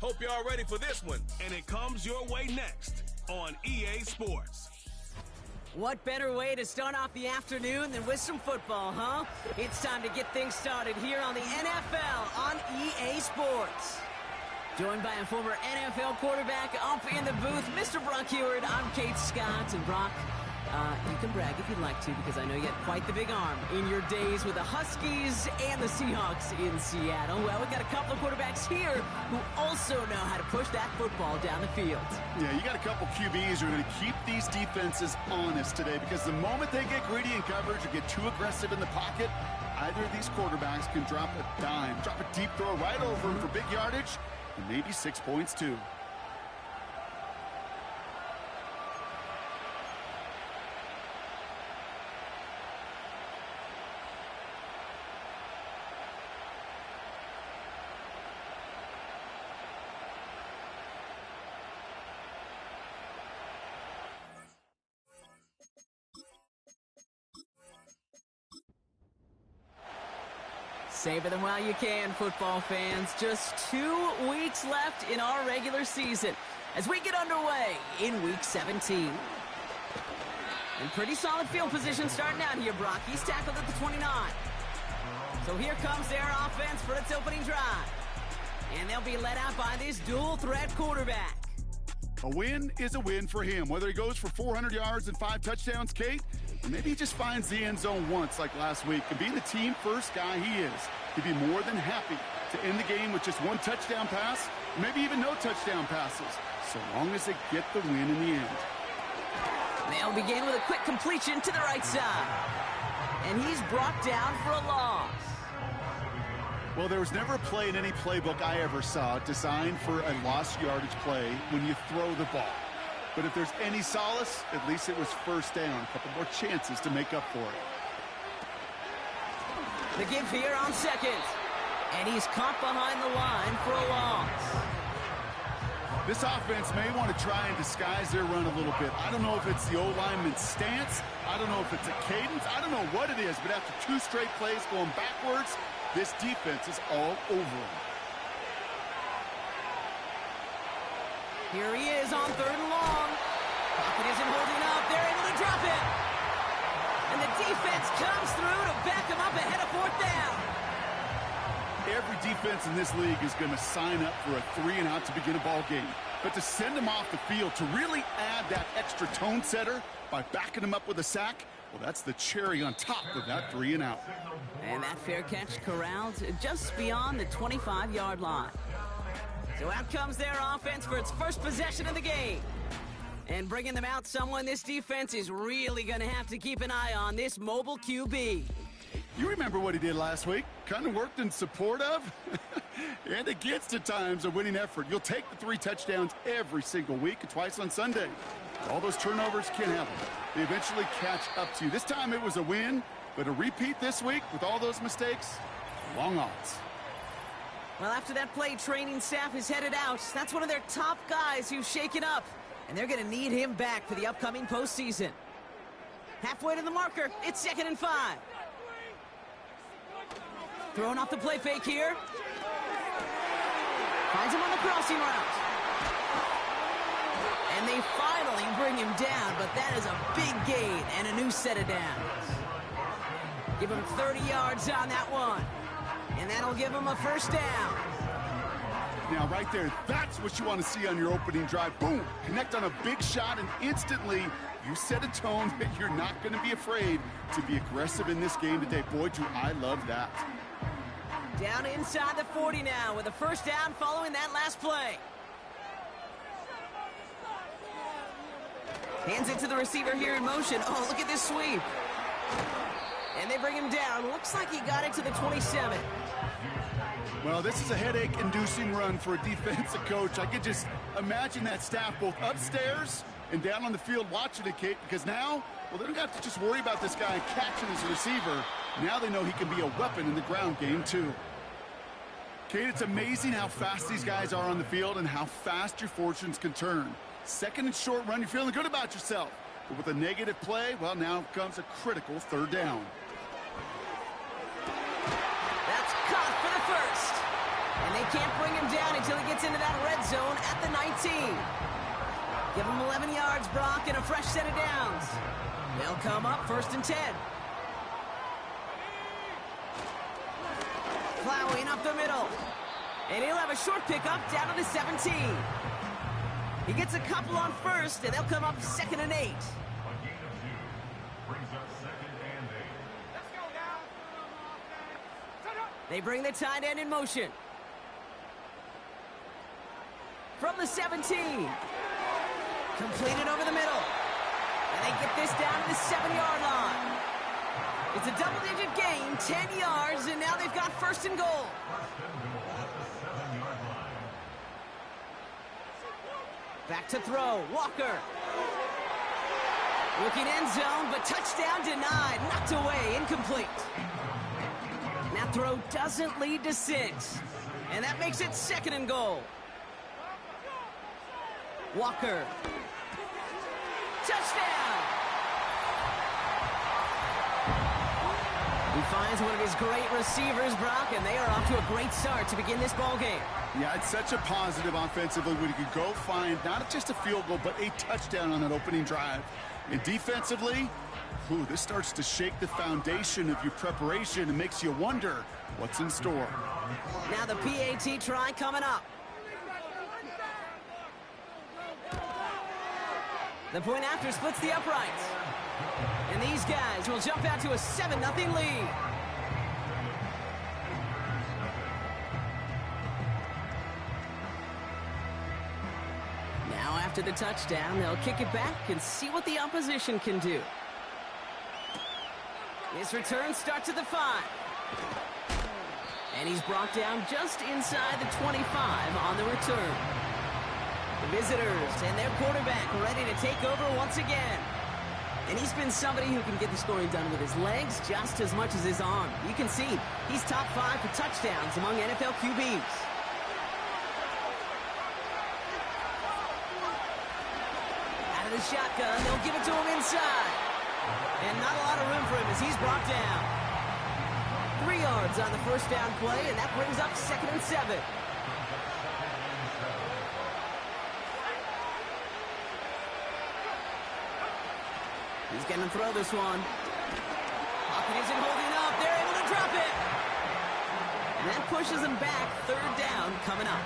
Hope you're all ready for this one. And it comes your way next on EA Sports. What better way to start off the afternoon than with some football, huh? It's time to get things started here on the NFL on EA Sports. Joined by a former NFL quarterback up in the booth, Mr. Brock Heward. I'm Kate Scott, and Brock, you can brag if you'd like to, because I know you had quite the big arm in your days with the Huskies and the Seahawks in Seattle. Well, we've got a couple of quarterbacks here who also know how to push that football down the field. Yeah, you got a couple QBs who are going to keep these defenses honest today, because the moment they get greedy in coverage or get too aggressive in the pocket, either of these quarterbacks can drop a dime, drop a deep throw right over him for big yardage, and maybe 6 points too. Savor them while you can, football fans. Just 2 weeks left in our regular season as we get underway in Week 17. And pretty solid field position starting out here, Brock. He's tackled at the 29. So here comes their offense for its opening drive. And they'll be led out by this dual-threat quarterback. A win is a win for him, whether he goes for 400 yards and 5 touchdowns, Kate, or maybe he just finds the end zone once like last week. And being the team-first guy he is, he'd be more than happy to end the game with just 1 touchdown pass, maybe even no touchdown passes, so long as they get the win in the end. They'll begin with a quick completion to the right side. And he's brought down for a loss. Well, there was never a play in any playbook I ever saw designed for a lost yardage play when you throw the ball. But if there's any solace, at least it was first down. A couple more chances to make up for it. The give here on second. And he's caught behind the line for a loss. This offense may want to try and disguise their run a little bit. I don't know if it's the O-lineman's stance. I don't know if it's a cadence. I don't know what it is. But after 2 straight plays going backwards, this defense is all over him. Here he is on 3rd and long. Pocket isn't holding up. They're able to drop it. And the defense comes through to back him up ahead of 4th down. Every defense in this league is going to sign up for a 3-and-out to begin a ball game. But to send him off the field, to really add that extra tone setter by backing him up with a sack, well, that's the cherry on top of that 3-and-out. And that fair catch corralled just beyond the 25-yard line. So out comes their offense for its first possession of the game. And bringing them out, someone this defense is really going to have to keep an eye on, this mobile QB. You remember what he did last week? Kind of worked in support of and against at times a winning effort. You'll take the 3 touchdowns every single week and twice on Sunday. All those turnovers can happen. They eventually catch up to you. This time it was a win, but a repeat this week with all those mistakes, long odds. Well, after that play, training staff is headed out. That's one of their top guys who's shaken up, and they're going to need him back for the upcoming postseason. Halfway to the marker, it's 2nd and 5. Throwing off the play fake here. Finds him on the crossing route. And they finally bring him down, but that is a big gain and a new set of downs. Give him 30 yards on that one. And that'll give him a first down. Now, right there, that's what you want to see on your opening drive. Boom! Connect on a big shot, and instantly you set a tone that you're not going to be afraid to be aggressive in this game today. Boy, do I love that. Down inside the 40 now with a first down following that last play. Hands it to the receiver here in motion. Oh, look at this sweep. And they bring him down. Looks like he got it to the 27. Well, this is a headache-inducing run for a defensive coach. I could just imagine that staff both upstairs and down on the field watching it, Kate, because now, well, they don't have to just worry about this guy catching his receiver. Now they know he can be a weapon in the ground game, too. Kate, it's amazing how fast these guys are on the field and how fast your fortunes can turn. 2nd and short run, you're feeling good about yourself. But with a negative play, well, now comes a critical 3rd down. That's caught for the first. And they can't bring him down until he gets into that red Give them 11 yards, Brock, and a fresh set of downs. They'll come up 1st and 10. Plowing up the middle. And he'll have a short pickup down to the 17. He gets a couple on 1st, and they'll come up 2nd and 8. They bring the tight end in motion. From the 17. Completed over the middle. And they get this down to the 7-yard line. It's a double-digit gain, 10 yards, and now they've got 1st and goal. Back to throw, Walker. Looking end zone, but touchdown denied, knocked away, incomplete. That throw doesn't lead to 6, and that makes it 2nd and goal. Walker. Touchdown! He finds one of his great receivers, Brock, and they are off to a great start to begin this ball game. Yeah, it's such a positive offensively when you can go find not just a field goal, but a touchdown on that opening drive. And defensively, this starts to shake the foundation of your preparation and makes you wonder what's in store. Now the PAT try coming up. The point after splits the uprights. And these guys will jump out to a 7-0 lead. Now after the touchdown, they'll kick it back and see what the opposition can do. This return starts at the 5. And he's brought down just inside the 25 on the return. The visitors and their quarterback ready to take over once again. And he's been somebody who can get the scoring done with his legs just as much as his arm. You can see he's top 5 for touchdowns among NFL QBs. Out of the shotgun, they'll give it to him inside. And not a lot of room for him as he's brought down. 3 yards on the 1st down play, and that brings up 2nd and 7. He's going to throw this one. Pocket isn't holding up. They're able to drop it. And that pushes him back. 3rd down coming up.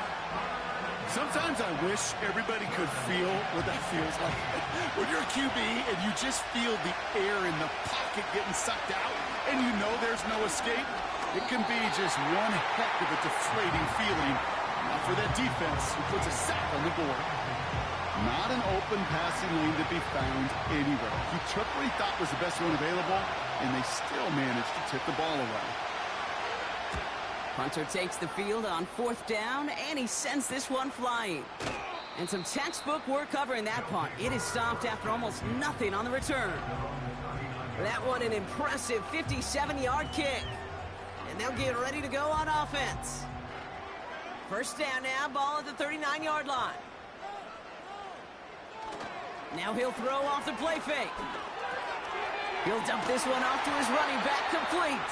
Sometimes I wish everybody could feel what that feels like. When you're a QB and you just feel the air in the pocket getting sucked out and you know there's no escape, it can be just one heck of a deflating feeling. Now for that defense who puts a sack on the board. Not an open passing lane to be found anywhere. He took what he thought was the best one available, and they still managed to tip the ball away. Punter takes the field on 4th down, and he sends this one flying. And some textbook work covering that punt. It is stopped after almost nothing on the return. That one an impressive 57-yard kick. And they'll get ready to go on offense. 1st down now, ball at the 39-yard line. Now he'll throw off the play fake. He'll dump this one off to his running back, complete.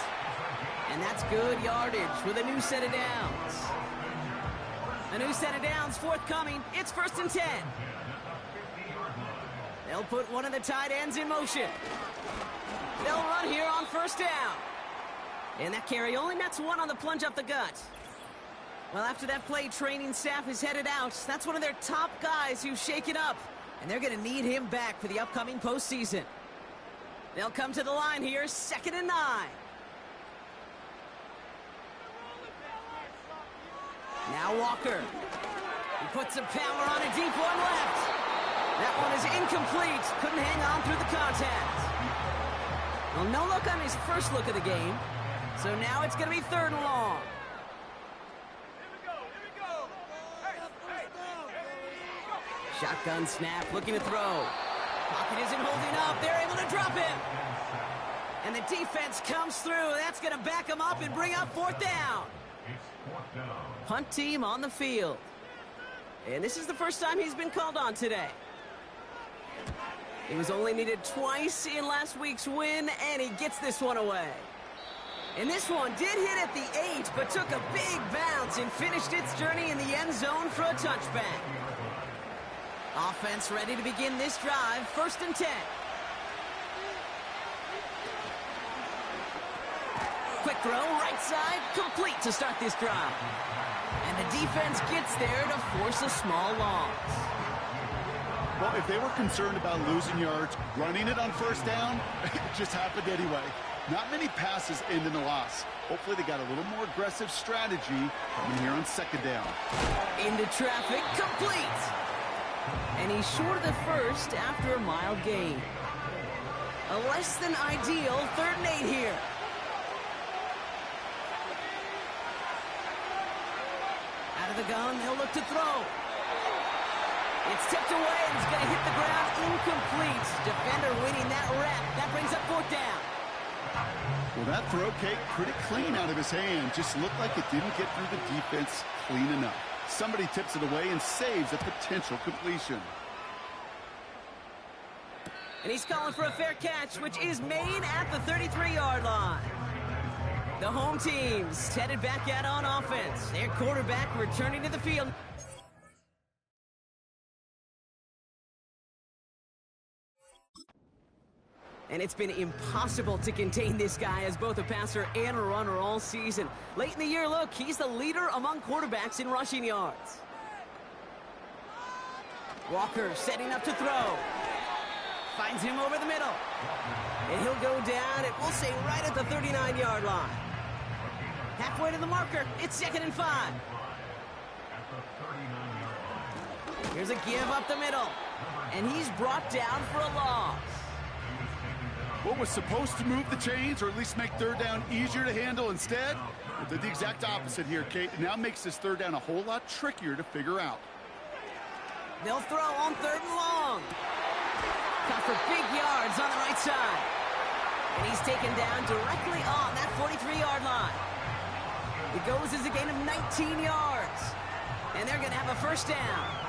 And that's good yardage with a new set of downs. A new set of downs forthcoming. It's 1st and 10. They'll put one of the tight ends in motion. They'll run here on 1st down. And that carry only nets 1 on the plunge up the gut. Well, after that play, training staff is headed out. That's one of their top guys who's shaken up. And they're going to need him back for the upcoming postseason. They'll come to the line here, 2nd and 9. Now Walker. He puts some power on a deep one left. That one is incomplete. Couldn't hang on through the contact. Well, no look on his first look of the game. So now it's going to be 3rd and long. Shotgun snap, looking to throw. Pocket isn't holding up. They're able to drop it. And the defense comes through. That's going to back them up and bring up 4th down. Punt team on the field. And this is the first time he's been called on today. He was only needed twice in last week's win, and he gets this one away. And this one did hit at the 8, but took a big bounce and finished its journey in the end zone for a touchback. Offense ready to begin this drive. 1st and 10. Quick throw, right side, complete to start this drive. And the defense gets there to force a small loss. Well, if they were concerned about losing yards, running it on 1st down, it just happened anyway. Not many passes end in a loss. Hopefully they got a little more aggressive strategy coming here on 2nd down. Into traffic, complete. And he's short of the 1st after a mild gain. A less than ideal 3rd and 8 here. Out of the gun, they'll look to throw. It's tipped away and it's going to hit the ground incomplete. Defender winning that rep. That brings up 4th down. Well, that throw, Kate, pretty clean out of his hand. Just looked like it didn't get through the defense clean enough. Somebody tips it away and saves a potential completion. And he's calling for a fair catch, which is made at the 33-yard line. The home team's headed back out on offense. Their quarterback returning to the field. And it's been impossible to contain this guy as both a passer and a runner all season. Late in the year, look, he's the leader among quarterbacks in rushing yards. Walker setting up to throw. Finds him over the middle. And he'll go down, and we'll say right at the 39-yard line. Halfway to the marker, it's 2nd and 5. Here's a give up the middle. And he's brought down for a loss. What was supposed to move the chains or at least make 3rd down easier to handle instead? It did the exact opposite here, Kate. It now makes this 3rd down a whole lot trickier to figure out. They'll throw on 3rd and long. Caught for big yards on the right side. And he's taken down directly on that 43-yard line. It goes as a gain of 19 yards. And they're going to have a 1st down.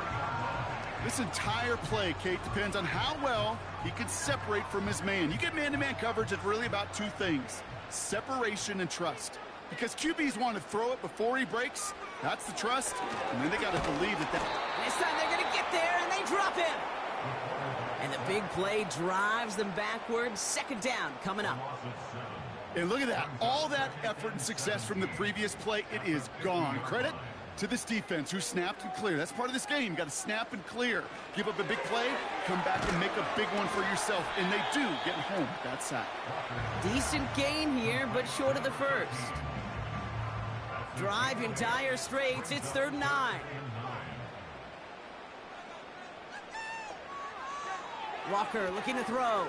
This entire play, Kate, depends on how well he can separate from his man. You get man-to-man coverage, it's really about 2 things: separation and trust. Because QBs want to throw it before he breaks. That's the trust. And then they got to believe that. This time they're going to get there, and they drop him. And the big play drives them backwards. 2nd down coming up. And look at that. All that effort and success from the previous play, it is gone. Credit to this defense who snapped and cleared. That's part of this game. You got to snap and clear. Give up a big play, come back and make a big one for yourself. And they do get home with that sack. Decent gain here, but short of the 1st. Drive in dire straits. It's 3rd and 9. Walker looking to throw.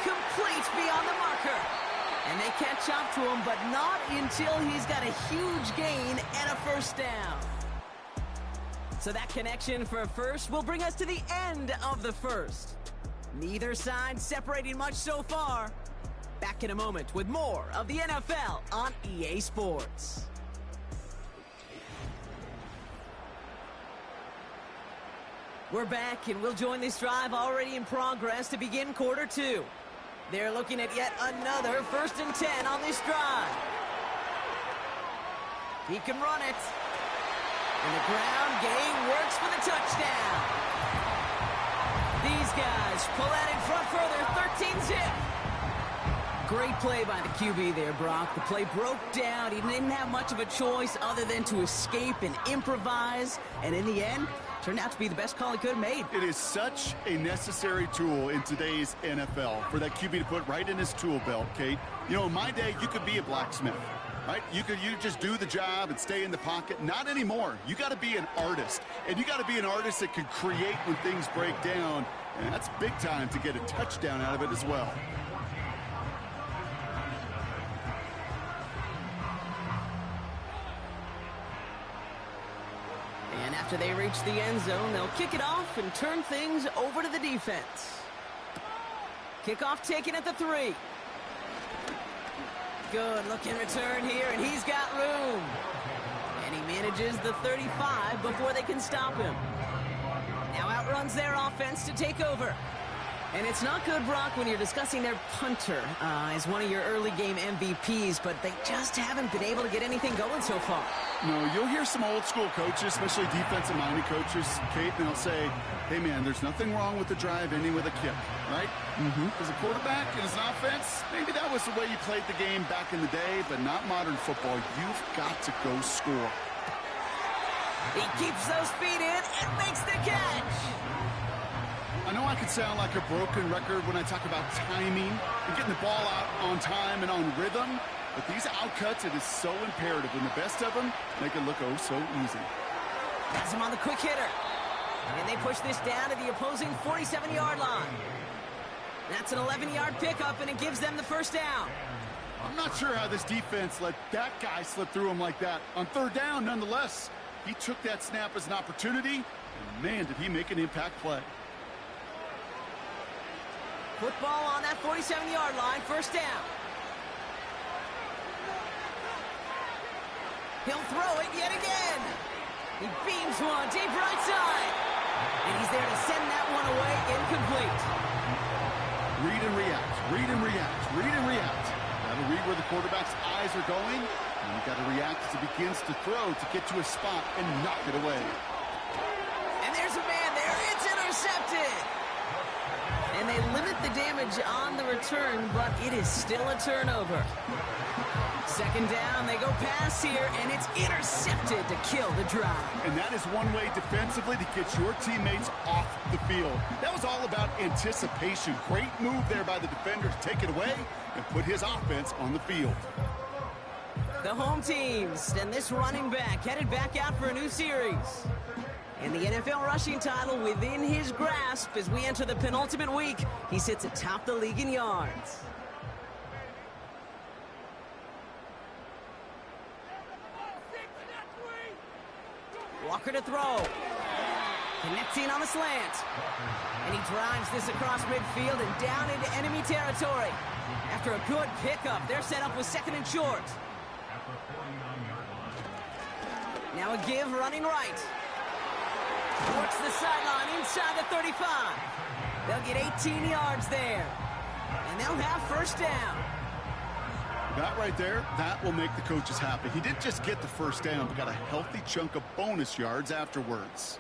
Complete beyond the marker. And they catch up to him, but not until he's got a huge gain and a 1st down. So that connection for a 1st will bring us to the end of the 1st. Neither side separating much so far. Back in a moment with more of the NFL on EA Sports. We're back, and we'll join this drive already in progress to begin quarter 2. They're looking at yet another 1st and 10 on this drive. He can run it. And the ground game works for the touchdown. These guys pull that in front further, 13-zip. Great play by the QB there, Brock. The play broke down. He didn't have much of a choice other than to escape and improvise. And in the end, turned out to be the best call he could have made. It is such a necessary tool in today's NFL for that QB to put right in his tool belt, Kate. You know, in my day, you could be a blacksmith, right? You just do the job and stay in the pocket. Not anymore. You got to be an artist. And you got to be an artist that can create when things break down. And that's big time to get a touchdown out of it as well. And after they reach the end zone, they'll kick it off and turn things over to the defense. Kickoff taken at the 3. Good looking return here, and he's got room. And he manages the 35 before they can stop him. Now outruns their offense to take over. And it's not good, Brock, when you're discussing their punter as one of your early game MVPs, but they just haven't been able to get anything going so far. No, you'll hear some old school coaches, especially defensive-minded coaches, Kate, and they'll say, hey, man, there's nothing wrong with the drive ending with a kick, right? As a quarterback and as an offense, maybe that was the way you played the game back in the day, but not modern football. You've got to go score. He keeps those feet in and makes the catch. I know I could sound like a broken record when I talk about timing and getting the ball out on time and on rhythm, but these outcuts, it is so imperative, and the best of them make it look oh so easy. Has him on the quick hitter. And they push this down to the opposing 47-yard line. That's an 11-yard pickup, and it gives them the first down. I'm not sure how this defense let that guy slip through him like that. On third down, nonetheless, he took that snap as an opportunity, and man, did he make an impact play. Football on that 47-yard line, first down. He'll throw it yet again. He beams one deep right side. And he's there to send that one away, incomplete. Read and react, read and react, read and react. Got to read where the quarterback's eyes are going, and you got to react as he begins to throw to get to a spot and knock it away. And there's a man there. It's intercepted. And they limit the damage on the return, but it is still a turnover. Second down, they go pass here, and it's intercepted to kill the drive. And that is one way defensively to get your teammates off the field. That was all about anticipation. Great move there by the defender to take it away and put his offense on the field. The home teams and this running back headed back out for a new series. And the NFL rushing title within his grasp as we enter the penultimate week. He sits atop the league in yards. Walker to throw. Connecting on the slant. And he drives this across midfield and down into enemy territory. After a good pickup, they're set up with second and short. Now a give running right. Works the sideline inside the 35. They'll get 18 yards there. And they'll have first down. That right there, that will make the coaches happy. He didn't just get the first down, but got a healthy chunk of bonus yards afterwards.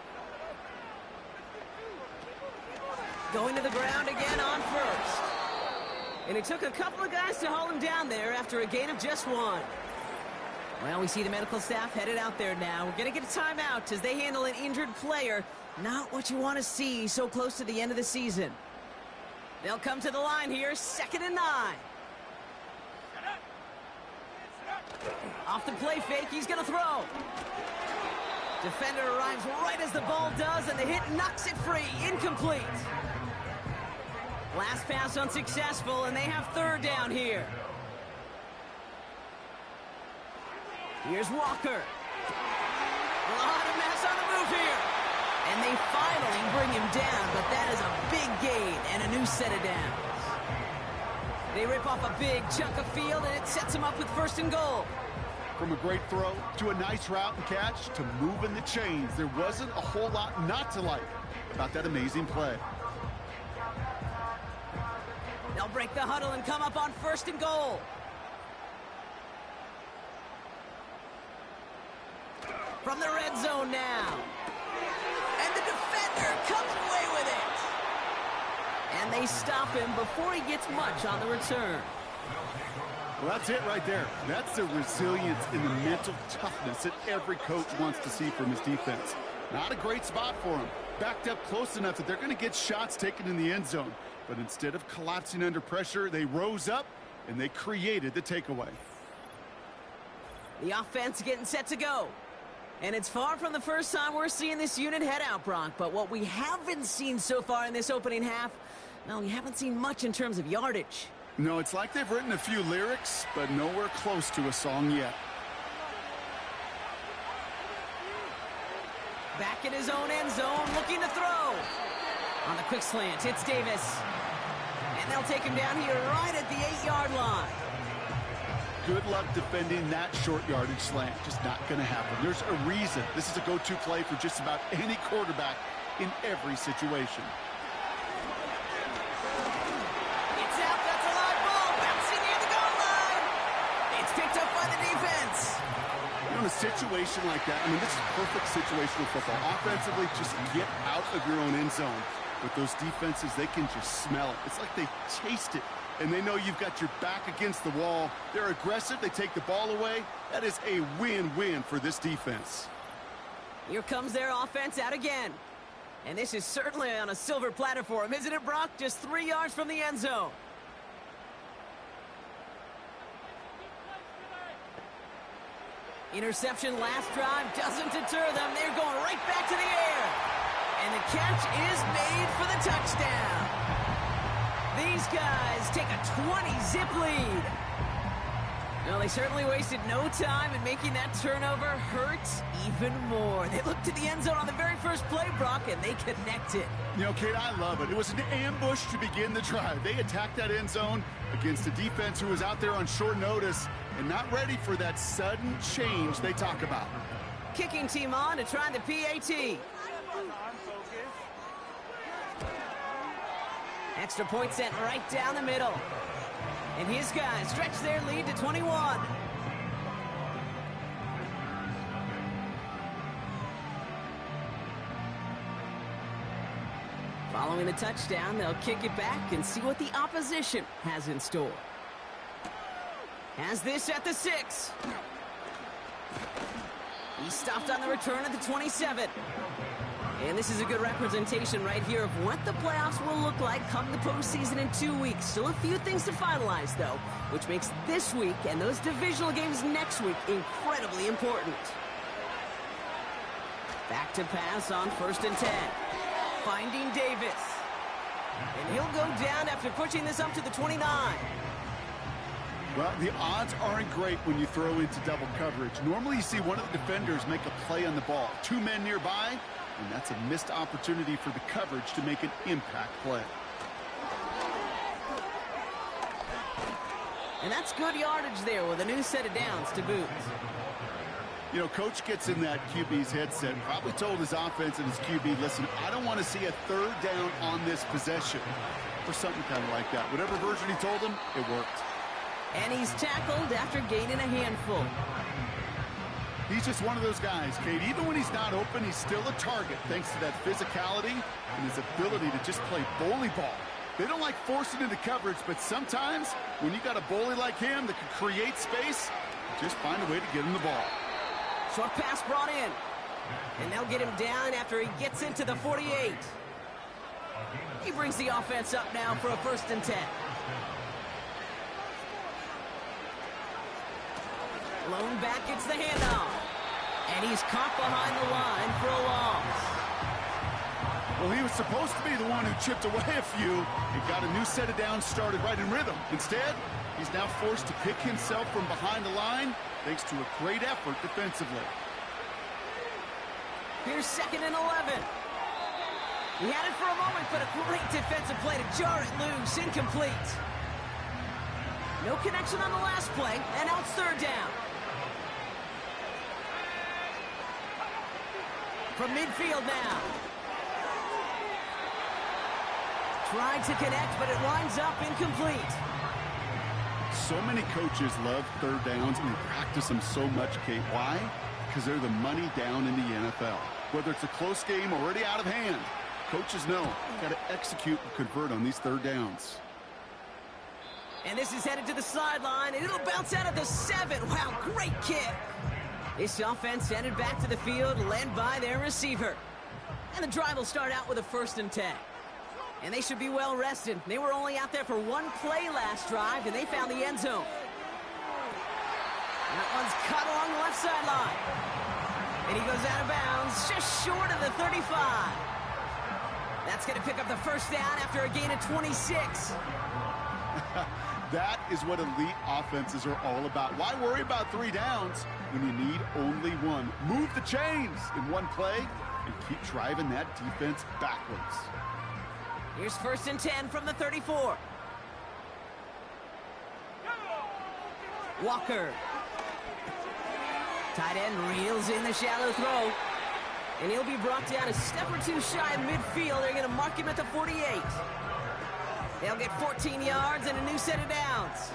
Going to the ground again on first. And it took a couple of guys to hold him down there after a gain of just one. Well, we see the medical staff headed out there now. We're going to get a timeout as they handle an injured player. Not what you want to see so close to the end of the season. They'll come to the line here, 2nd and 9. Off the play fake, he's going to throw. Defender arrives right as the ball does, and the hit knocks it free. Incomplete. Last pass unsuccessful, and they have third down here. Here's Walker. A lot of mess on the move here. And they finally bring him down, but that is a big gain and a new set of downs. They rip off a big chunk of field, and it sets him up with 1st and goal. From a great throw to a nice route and catch to moving the chains, there wasn't a whole lot not to like about that amazing play. They'll break the huddle and come up on 1st and goal. From the red zone now. And the defender comes away with it. And they stop him before he gets much on the return. Well, that's it right there. That's the resilience and the mental toughness that every coach wants to see from his defense. Not a great spot for him. Backed up close enough that they're going to get shots taken in the end zone. But instead of collapsing under pressure, they rose up and they created the takeaway. The offense getting set to go. And it's far from the first time we're seeing this unit head out, Brock. But what we haven't seen so far in this opening half, well, we haven't seen much in terms of yardage. No, it's like they've written a few lyrics, but nowhere close to a song yet. Back in his own end zone, looking to throw. On the quick slant, it's Davis. And they'll take him down here right at the 8-yard line. Good luck defending that short yardage slant. Just not going to happen. There's a reason. This is a go-to play for just about any quarterback in every situation. a situation like that, I mean, this is perfect situational football. Offensively, just get out of your own end zone. But those defenses, they can just smell it. It's like they taste it, and they know you've got your back against the wall. They're aggressive. They take the ball away. That is a win-win for this defense. Here comes their offense out again. And this is certainly on a silver platter for him, isn't it, Brock? Just 3 yards from the end zone. Interception last drive doesn't deter them. They're going right back to the air. And the catch is made for the touchdown. These guys take a 20-zip lead. Well, they certainly wasted no time in making that turnover hurt even more. They looked to the end zone on the very first play, Brock, and they connected. You know, Kate, I love it. It was an ambush to begin the drive. They attacked that end zone against a defense who was out there on short notice and not ready for that sudden change they talk about. Kicking team on to try the PAT. Extra point sent right down the middle. And his guys stretch their lead to 21. Following the touchdown, they'll kick it back and see what the opposition has in store. Has this at the 6. He stopped on the return at the 27. And this is a good representation right here of what the playoffs will look like come the postseason in 2 weeks. Still a few things to finalize, though, which makes this week and those divisional games next week incredibly important. Back to pass on 1st and 10. Finding Davis. And he'll go down after pushing this up to the 29. Well, the odds aren't great when you throw into double coverage. Normally you see one of the defenders make a play on the ball. 2 men nearby, and that's a missed opportunity for the coverage to make an impact play. And that's good yardage there with a new set of downs to boot. You know, coach gets in that QB's headset, probably told his offense and his QB, listen, I don't want to see a 3rd down on this possession, or something kind of like that. Whatever version he told him, it worked. And he's tackled after gaining a handful. He's just one of those guys, Kate. Even when he's not open, he's still a target thanks to that physicality and his ability to just play bully ball. They don't like forcing into coverage, but sometimes when you got a bully like him that can create space, just find a way to get him the ball. Short pass brought in. And they'll get him down after he gets into the 48. He brings the offense up now for a 1st and 10. Lone back gets the handoff. And he's caught behind the line for a loss. Well, he was supposed to be the one who chipped away a few and got a new set of downs started right in rhythm. Instead, he's now forced to pick himself from behind the line thanks to a great effort defensively. Here's 2nd and 11. He had it for a moment, but a great defensive play to jar it loose. Incomplete. No connection on the last play, and now it's 3rd down. From midfield now. Tried to connect, but it winds up incomplete. So many coaches love 3rd downs, and they practice them so much, Kate. Why? Because they're the money down in the NFL. Whether it's a close game already out of hand, coaches know you've got to execute and convert on these 3rd downs. And this is headed to the sideline, and it'll bounce out of the 7. Wow, great kick. This offense headed back to the field, led by their receiver. And the drive will start out with a 1st and 10. And they should be well rested. They were only out there for 1 play last drive, and they found the end zone. That one's cut along the left sideline. And he goes out of bounds, just short of the 35. That's going to pick up the 1st down after a gain of 26. That is what elite offenses are all about. Why worry about 3 downs when you need only 1? Move the chains in 1 play and keep driving that defense backwards. Here's 1st and 10 from the 34. Walker. Tight end reels in the shallow throw. And he'll be brought down a step or 2 shy of midfield. They're going to mark him at the 48. They'll get 14 yards and a new set of downs.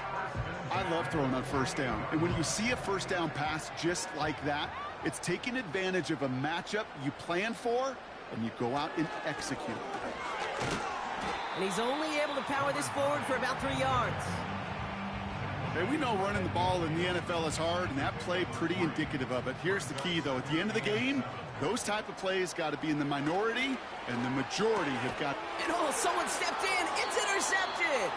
I love throwing on first down. And when you see a first down pass just like that, it's taking advantage of a matchup you plan for, and you go out and execute. And he's only able to power this forward for about 3 yards. Hey, we know running the ball in the NFL is hard, and that play pretty indicative of it. Here's the key, though. At the end of the game, those type of plays got to be in the minority, and the majority have got... And oh, someone stepped in. It's intercepted.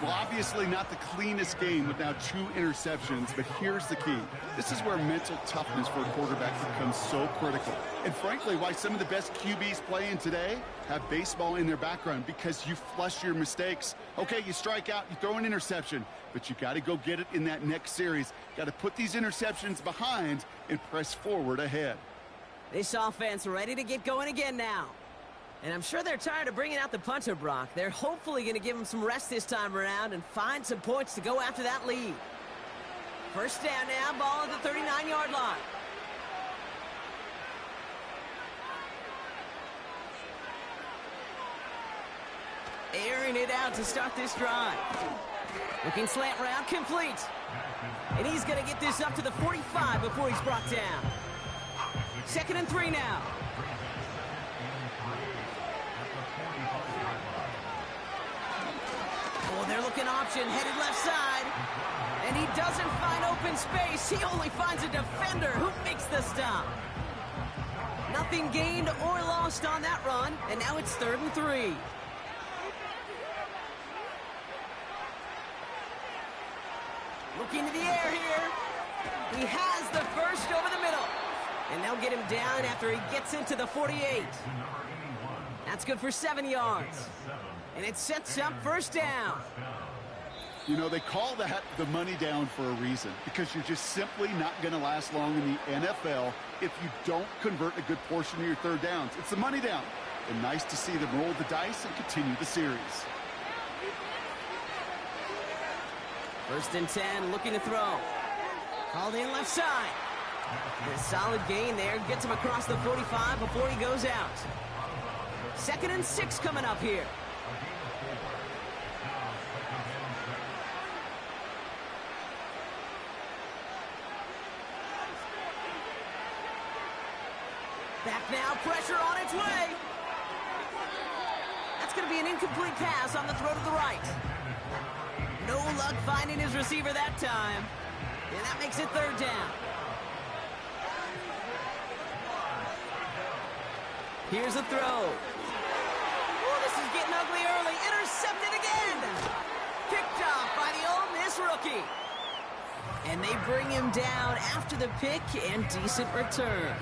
Well, obviously not the cleanest game with now 2 interceptions, but here's the key. This is where mental toughness for a quarterback becomes so critical. And frankly, why some of the best QBs playing today have baseball in their background, because you flush your mistakes. Okay, you strike out, you throw an interception, but you got to go get it in that next series. Got to put these interceptions behind and press forward ahead. This offense ready to get going again now. And I'm sure they're tired of bringing out the punter, Brock. They're hopefully going to give him some rest this time around and find some points to go after that lead. First down now, ball at the 39-yard line. Airing it out to start this drive. Looking slant route, complete. And he's going to get this up to the 45 before he's brought down. 2nd and 3 now. Oh, they're looking option, headed left side. And he doesn't find open space. He only finds a defender who makes the stop. Nothing gained or lost on that run. And now it's 3rd and 3. Looking to the air here. He has the first over the middle. And they'll get him down after he gets into the 48. That's good for 7 yards. And it sets up first down. You know, they call that the money down for a reason, because you're just simply not going to last long in the NFL if you don't convert a good portion of your 3rd downs. It's the money down. And nice to see them roll the dice and continue the series. 1st and 10, looking to throw. Called in left side. And a solid gain there. Gets him across the 45 before he goes out. 2nd and 6 coming up here. Back now, pressure on its way. That's going to be an incomplete pass on the throw to the right. No luck finding his receiver that time. And that makes it 3rd down. Here's a throw. Oh, this is getting ugly early. Intercepted again. Picked off by the Ole Miss rookie. And they bring him down after the pick and decent return.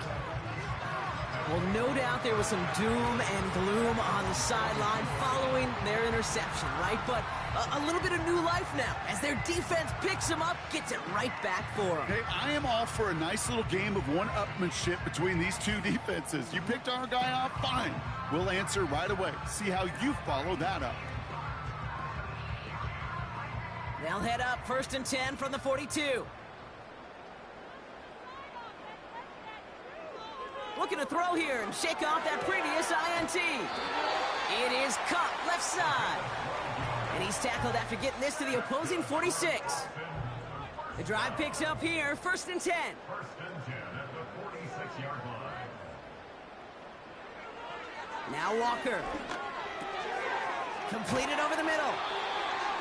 Well, no doubt there was some doom and gloom on the sideline following their interception, right? But a little bit of new life now as their defense picks him up, gets it right back for him. Hey, I am all for a nice little game of one-upmanship between these 2 defenses. You picked our guy off, fine. We'll answer right away. See how you follow that up. They'll head up 1st and 10 from the 42. Looking to throw here and shake off that previous INT. It is caught left side. And he's tackled after getting this to the opposing 46. The drive picks up here, 1st and 10. 1st and 10 at the 46-yard line. Now Walker. Completed over the middle.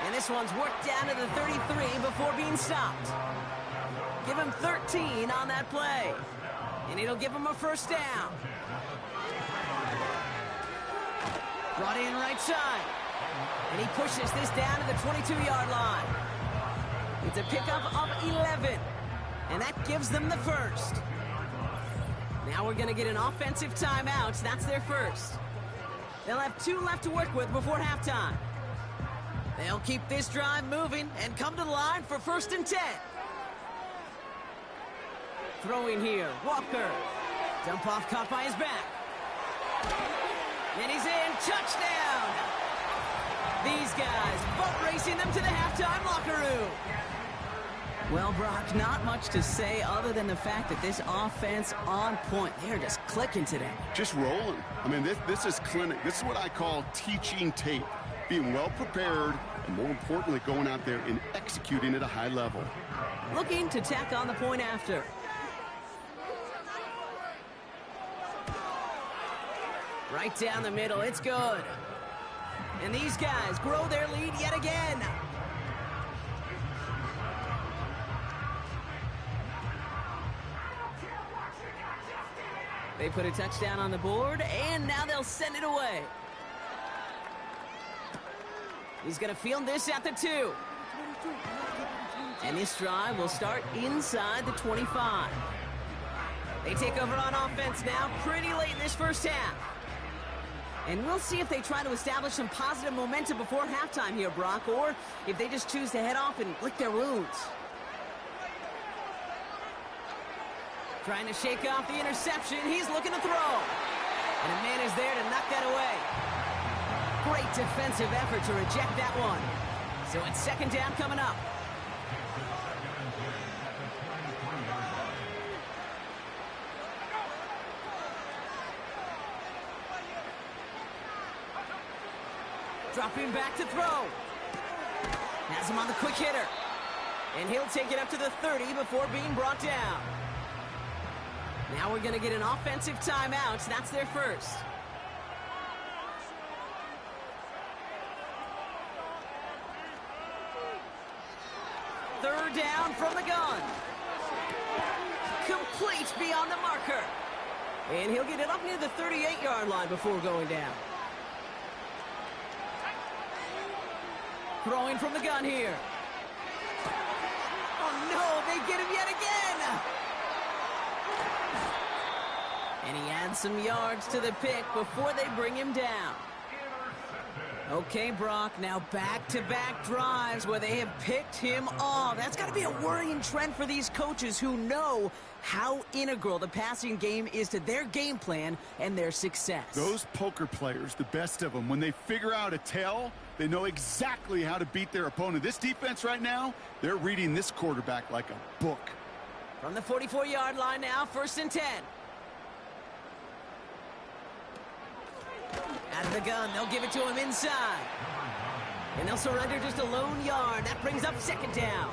And this one's worked down to the 33 before being stopped. Give him 13 on that play. And it'll give him a 1st down. Brought in right side. And he pushes this down to the 22-yard line. It's a pickup of 11. And that gives them the 1st. Now we're going to get an offensive timeout. That's their 1st. They'll have 2 left to work with before halftime. They'll keep this drive moving and come to the line for 1st and 10. Throwing here, Walker. Dump off caught by his back. And he's in, touchdown! These guys boat racing them to the halftime locker room. Well, Brock, not much to say other than the fact that this offense on point. They're just clicking today. Just rolling. I mean, this is clinic. This is what I call teaching tape. being well prepared, and more importantly, going out there and executing at a high level. Looking to tack on the point after. Right down the middle, it's good. And these guys grow their lead yet again. They put a touchdown on the board, and now they'll send it away. He's going to field this at the 2. And this drive will start inside the 25. They take over on offense now pretty late in this first half. And we'll see if they try to establish some positive momentum before halftime here, Brock, or if they just choose to head off and lick their wounds. Trying to shake off the interception. He's looking to throw. And a man is there to knock that away. Great defensive effort to reject that one. So it's second down coming up. Dropping back to throw. Has him on the quick hitter. And he'll take it up to the 30 before being brought down. Now we're going to get an offensive timeout. That's their first. Third down from the gun. Complete beyond the marker. And he'll get it up near the 38-yard line before going down. Throwing from the gun here. Oh, no, they get him yet again. And he adds some yards to the pick before they bring him down. Okay, Brock, now back-to-back drives where they have picked him off. That's got to be a worrying trend for these coaches who know how integral the passing game is to their game plan and their success. Those poker players, the best of them, when they figure out a tell, they know exactly how to beat their opponent. This defense right now, they're reading this quarterback like a book. From the 44-yard line now, 1st and 10. Out of the gun, they'll give it to him inside. And they'll surrender just a lone yard. That brings up second down.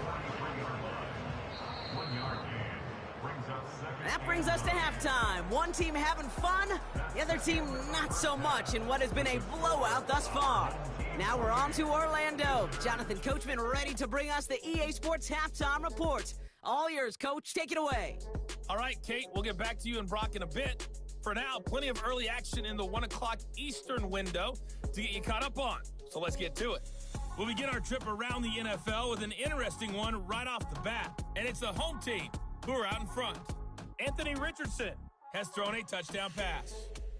That brings us to halftime. One team having fun, the other team not so much in what has been a blowout thus far. Now we're on to Orlando. Jonathan Coachman ready to bring us the EA Sports Halftime Report. All yours, Coach. Take it away. All right, Kate, we'll get back to you and Brock in a bit. For now, plenty of early action in the 1 o'clock Eastern window to get you caught up on. So let's get to it. We'll begin our trip around the NFL with an interesting one right off the bat. And it's the home team who are out in front. Anthony Richardson has thrown a touchdown pass.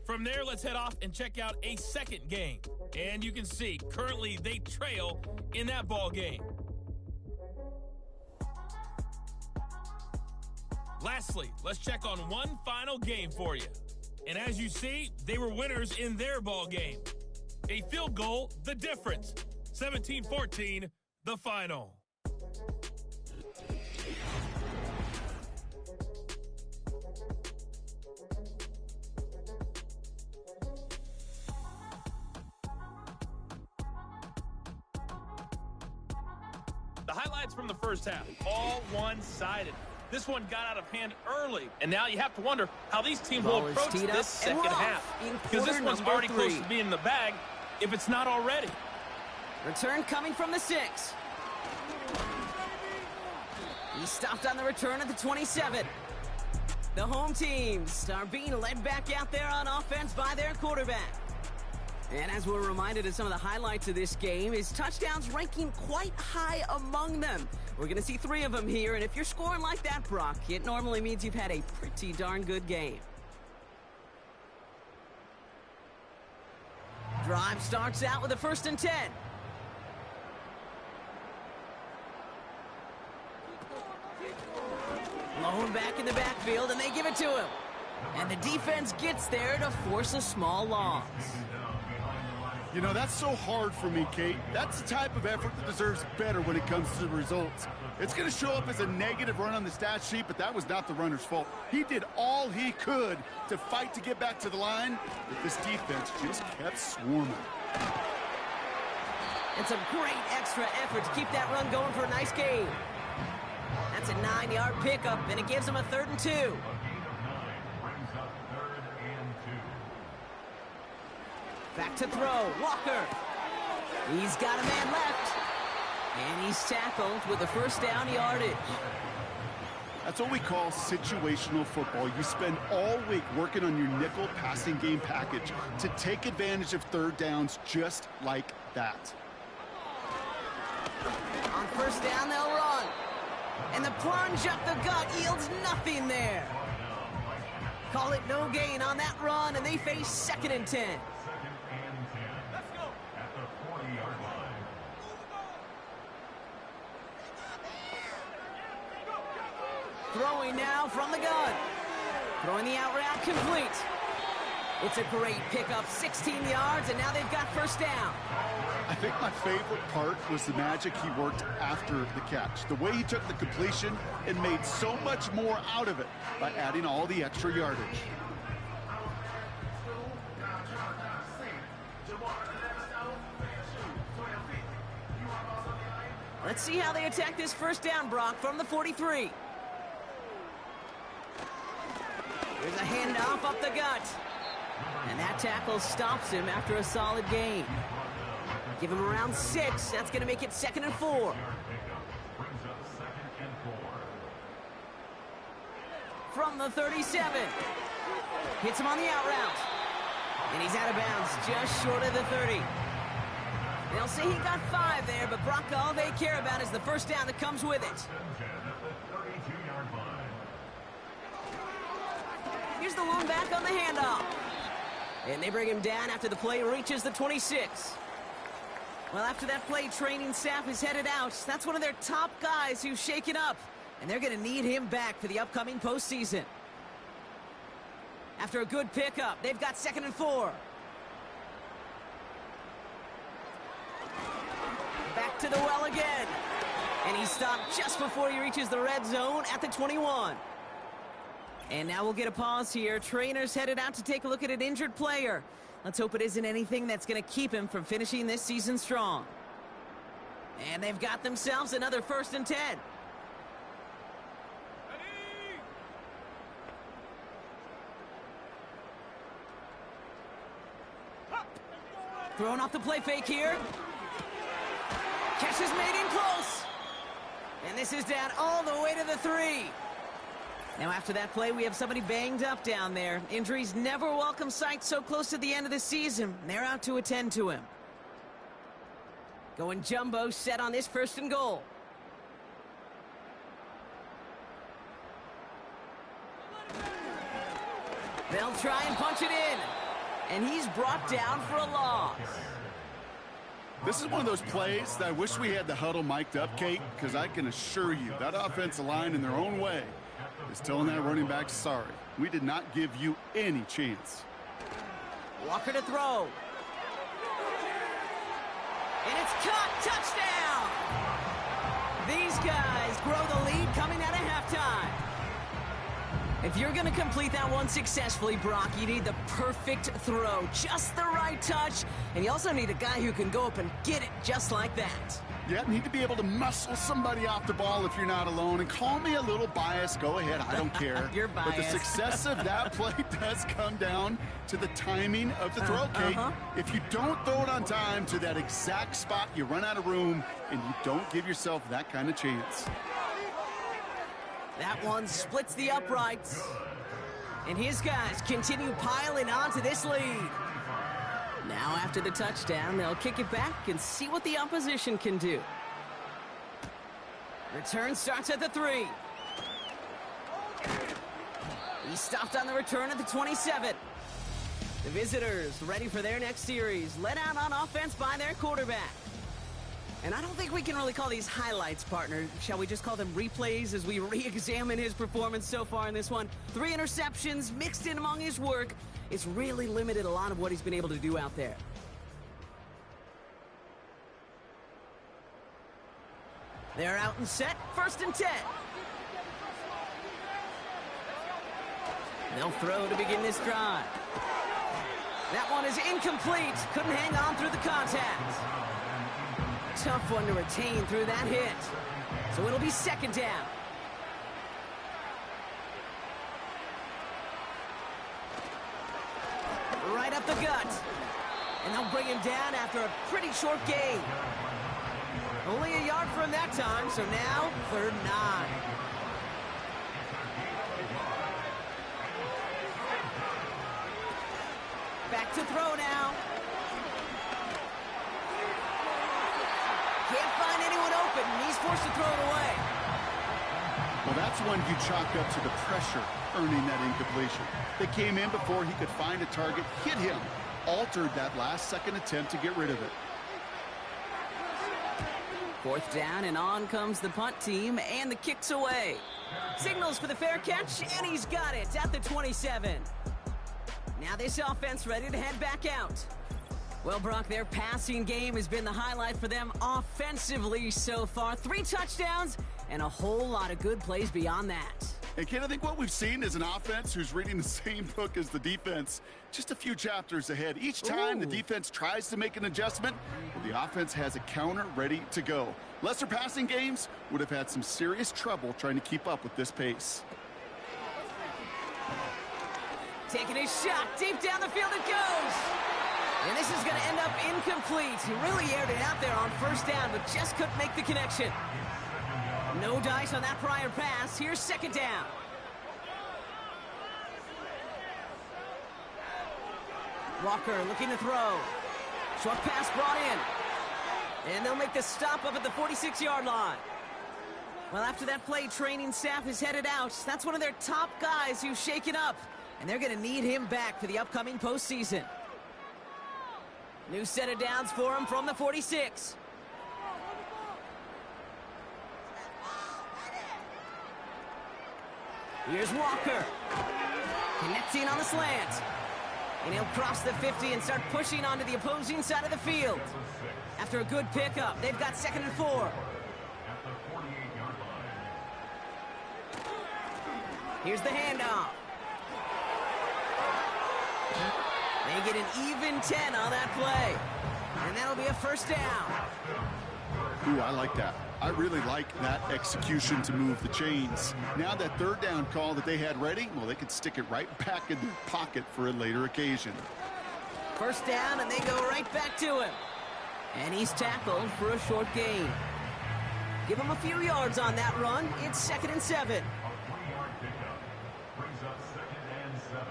From there, let's head off and check out a second game. And you can see, currently they trail in that ball game. Lastly, let's check on one final game for you. And as you see, they were winners in their ball game. A field goal, the difference. 17-14, the final. The highlights from the first half, all one-sided. This one got out of hand early, and now you have to wonder how these teams will approach this second half. Because this one's already close to being in the bag, if it's not already. Return coming from the 6. He stopped on the return at the 27. The home teams are being led back out there on offense by their quarterback. And as we're reminded of some of the highlights of this game, his touchdowns ranking quite high among them. We're going to see 3 of them here, and if you're scoring like that, Brock, it normally means you've had a pretty darn good game. Drive starts out with a 1st and 10. Blown back in the backfield, and they give it to him. And the defense gets there to force a small loss. You know, that's so hard for me, Kate. That's the type of effort that deserves better when it comes to the results. It's going to show up as a negative run on the stat sheet, but that was not the runner's fault. He did all he could to fight to get back to the line, but this defense just kept swarming. And some great extra effort to keep that run going for a nice gain. That's a 9-yard pickup, and it gives them a 3rd and 2. A gain of 9 brings up 3rd and 2. Back to throw. Walker. He's got a man left. And he's tackled with a 1st down yardage. That's what we call situational football. You spend all week working on your nickel passing game package to take advantage of 3rd downs just like that. On 1st down, they'll run. And the plunge up the gut yields nothing there. Call it no gain on that run, and they face 2nd and 10. 2nd and 10. Let's go. At the 40-yard line. Throwing now from the gun. Throwing the out route complete. It's a great pickup, 16 yards, and now they've got 1st down. I think my favorite part was the magic he worked after the catch. The way he took the completion and made so much more out of it by adding all the extra yardage. Let's see how they attack this 1st down, Brock, from the 43. There's a handoff up the gut. And that tackle stops him after a solid gain. Give him around 6. That's going to make it 2nd and 4. Brings up 2nd and 4. From the 37. Hits him on the out route. And he's out of bounds just short of the 30. They'll say he got 5 there, but Brock, all they care about is the 1st down that comes with it. 10 at the 32-yard line. Here's the lone back on the handoff. And they bring him down after the play reaches the 26. Well, after that play, training staff is headed out. That's one of their top guys who's shaken up. And they're going to need him back for the upcoming postseason. After a good pickup, they've got 2nd and 4. Back to the well again. And he stopped just before he reaches the red zone at the 21. And now we'll get a pause here. Trainers headed out to take a look at an injured player. Let's hope it isn't anything that's going to keep him from finishing this season strong. And they've got themselves another 1st and 10. Throwing off the play fake here. Catch is made in close. And this is down all the way to the 3. Now, after that play, we have somebody banged up down there. Injuries never a welcome sight so close to the end of the season. They're out to attend to him. Going jumbo set on this 1st and goal. They'll try and punch it in. And he's brought down for a loss. This is one of those plays that I wish we had the huddle mic'd up, Kate, because I can assure you that offensive line in their own way is telling that running back, sorry, we did not give you any chance. Walker to throw. And it's caught. Touchdown! These guys grow the lead coming out of halftime. If you're going to complete that one successfully, Brock, you need the perfect throw. Just the right touch. And you also need a guy who can go up and get it just like that. Yeah, need to be able to muscle somebody off the ball if you're not alone. And call me a little biased. Go ahead. I don't care. You're biased. But the success of that play does come down to the timing of the throw, Kate. If you don't throw it on time to that exact spot, you run out of room, and you don't give yourself that kind of chance. That one splits the uprights. And his guys continue piling onto this lead. Now after the touchdown, they'll kick it back and see what the opposition can do. Return starts at the 3. He stopped on the return at the 27. The visitors ready for their next series, led out on offense by their quarterback. And I don't think we can really call these highlights, partner. Shall we just call them replays as we re-examine his performance so far in this one? 3 interceptions mixed in among his work. It's really limited a lot of what he's been able to do out there. They're out and set. 1st and 10. They'll throw to begin this drive. That one is incomplete. Couldn't hang on through the contact. tough one to retain through that hit. So it'll be second down. Right up the gut. And they'll bring him down after a pretty short gain. Only a yard for him that time, so now 3rd and 9. Back to throw now. Can't find anyone open, and he's forced to throw it away. Well, that's one you chalk up to the pressure earning that incompletion. They came in before he could find a target, hit him, altered that last-second attempt to get rid of it. 4th down, and on comes the punt team, and the kick's away. Signals for the fair catch, and he's got it at the 27. Now this offense ready to head back out. Well, Brock, their passing game has been the highlight for them offensively so far. 3 touchdowns and a whole lot of good plays beyond that. And Ken, I think what we've seen is an offense who's reading the same book as the defense, just a few chapters ahead. Each time the defense tries to make an adjustment, the offense has a counter ready to go. Lesser passing games would have had some serious trouble trying to keep up with this pace. Taking his shot, deep down the field it goes. And this is going to end up incomplete. He really aired it out there on 1st down, but just couldn't make the connection. No dice on that prior pass. Here's 2nd down. Walker looking to throw. Short pass brought in. And they'll make the stop up at the 46-yard line. Well, after that play, training staff is headed out. That's one of their top guys who's shaken up. And they're going to need him back for the upcoming postseason. New set of downs for him from the 46. Here's Walker. Connecting on the slant. And he'll cross the 50 and start pushing onto the opposing side of the field. After a good pickup, they've got 2nd and 4. Here's the handoff. They get an even 10 on that play. And that'll be a 1st down. Ooh, I like that. I really like that execution to move the chains. Now that 3rd down call that they had ready, well, they could stick it right back in their pocket for a later occasion. 1st down, and they go right back to him. And he's tackled for a short gain. Give him a few yards on that run. It's 2nd and 7. A 20-yard pickup brings up 2nd and 7.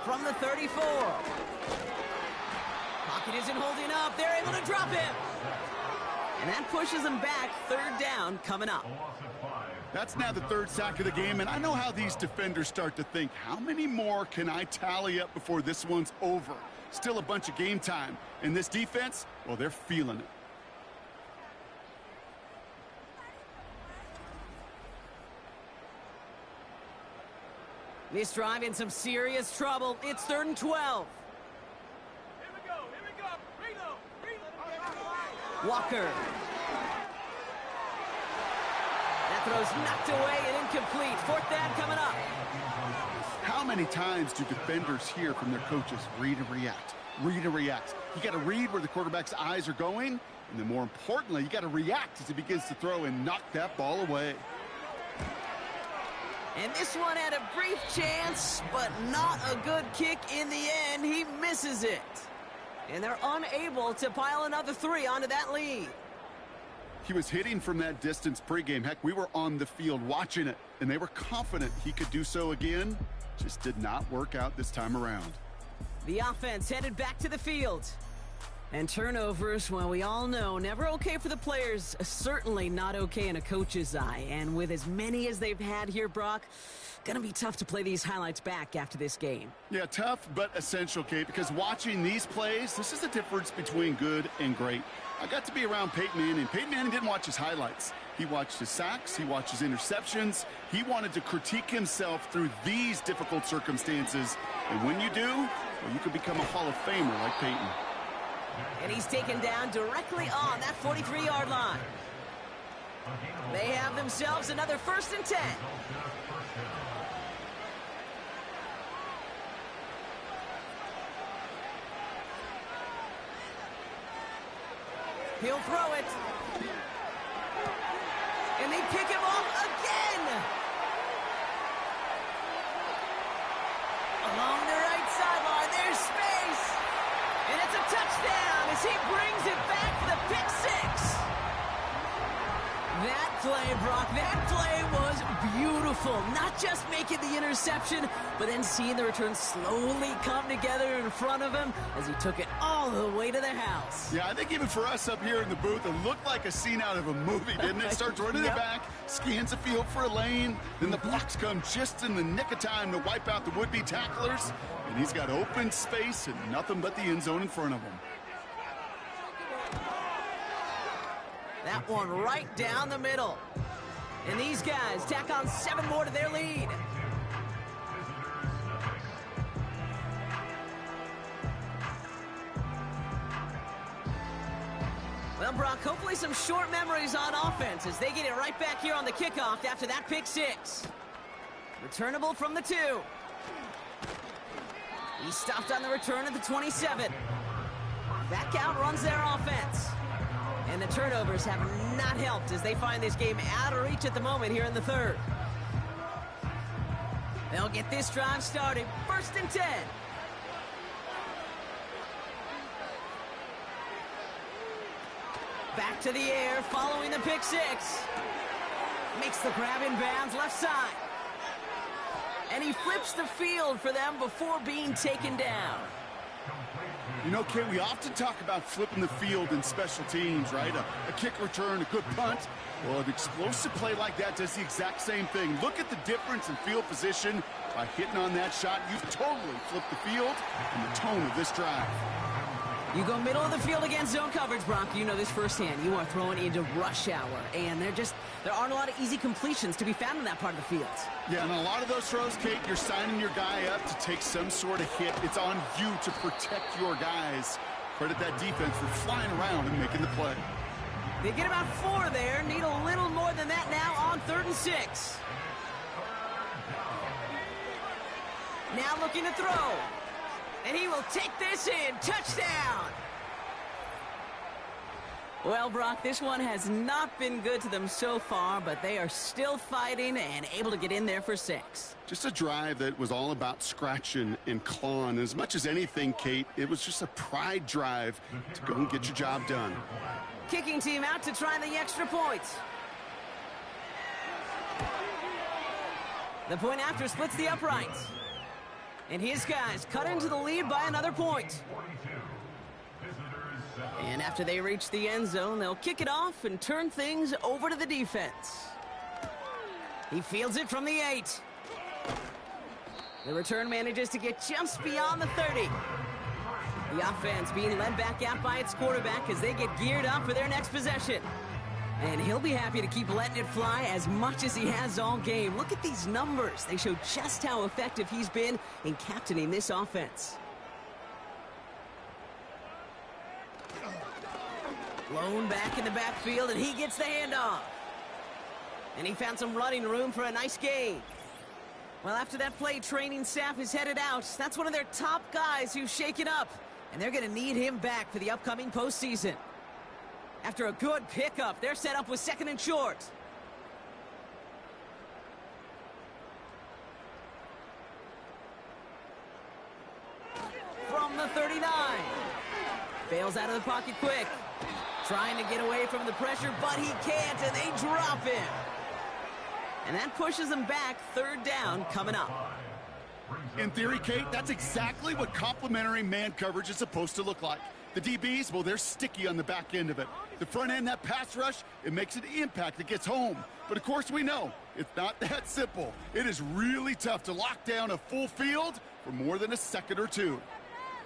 From the 34. Pocket isn't holding up. They're able to drop him. And that pushes them back. 3rd down coming up. That's now the 3rd sack of the game, and I know how these defenders start to think, how many more can I tally up before this one's over? Still a bunch of game time. And this defense, well, they're feeling it. This drive in some serious trouble. It's 3rd and 12. Walker. That throw's knocked away and incomplete. 4th down coming up. How many times do defenders hear from their coaches, read and react, read and react? You got to read where the quarterback's eyes are going, and then more importantly, you got to react as he begins to throw and knock that ball away. And this one had a brief chance, but not a good kick in the end. He misses it. And they're unable to pile another 3 onto that lead. He was hitting from that distance pregame. Heck, we were on the field watching it, and they were confident he could do so again. Just did not work out this time around. The offense headed back to the field. And turnovers, well, we all know, never okay for the players, certainly not okay in a coach's eye. And with as many as they've had here, Brock, gonna be tough to play these highlights back after this game. Yeah, tough but essential, Kate, because watching these plays, this is the difference between good and great. I got to be around Peyton Manning. Peyton Manning didn't watch his highlights. He watched his sacks. He watched his interceptions. He wanted to critique himself through these difficult circumstances. And when you do, well, you could become a Hall of Famer like Peyton. And he's taken down directly on that 43-yard line. They have themselves another 1st and 10. He'll throw it. And they pick him off again. Along the right sideline, there's space. And it's a touchdown as he brings it back for the pick six. That play, Brock, that play was beautiful. Not just making the interception, but then seeing the return slowly come together in front of him as he took it all the way to the house. Yeah, I think even for us up here in the booth, it looked like a scene out of a movie, didn't it? Starts running it back, scans the field for a lane, then the blocks come just in the nick of time to wipe out the would-be tacklers, and he's got open space and nothing but the end zone in front of him. That one right down the middle. And these guys tack on 7 more to their lead. Well, Brock, hopefully some short memories on offense as they get it right back here on the kickoff after that pick six. Returnable from the 2. He stopped on the return at the 27. Back out runs their offense. And the turnovers have not helped as they find this game out of reach at the moment here in the 3rd. They'll get this drive started. 1st and 10. Back to the air following the pick six. Makes the grab in bounds left side. And he flips the field for them before being taken down. You know, Kate, we often talk about flipping the field in special teams, right? A kick return, a good punt. Well, an explosive play like that does the exact same thing. Look at the difference in field position. By hitting on that shot, you've totally flipped the field and the tone of this drive. You go middle of the field against zone coverage, Brock. You know this firsthand. You are throwing into rush hour, and there aren't a lot of easy completions to be found in that part of the field. Yeah, and a lot of those throws, Kate, you're signing your guy up to take some sort of hit. It's on you to protect your guys. Credit that defense for flying around and making the play. They get about 4 there. Need a little more than that now on 3rd and 6. Now looking to throw. And he will take this in. Touchdown! Well, Brock, this one has not been good to them so far, but they are still fighting and able to get in there for 6. Just a drive that was all about scratching and clawing. As much as anything, Kate, it was just a pride drive to go and get your job done. Kicking team out to try the extra point. The point after splits the uprights. And his guys cut into the lead by another point. And after they reach the end zone, they'll kick it off and turn things over to the defense. He fields it from the 8. The return manages to get just beyond the 30. The offense being led back out by its quarterback as they get geared up for their next possession. And he'll be happy to keep letting it fly as much as he has all game. Look at these numbers. They show just how effective he's been in captaining this offense. Blown back in the backfield, and he gets the handoff. And he found some running room for a nice gain. Well, after that play, training staff is headed out. That's one of their top guys who's shaken up. And they're going to need him back for the upcoming postseason. After a good pickup, they're set up with 2nd and short. From the 39. Bails out of the pocket quick. Trying to get away from the pressure, but he can't, and they drop him. And that pushes them back. 3rd down coming up. In theory, Kate, that's exactly what complementary man coverage is supposed to look like. The DBs, well, they're sticky on the back end of it. The front end, that pass rush, it makes an impact that gets home. But, of course, we know it's not that simple. It is really tough to lock down a full field for more than a second or 2.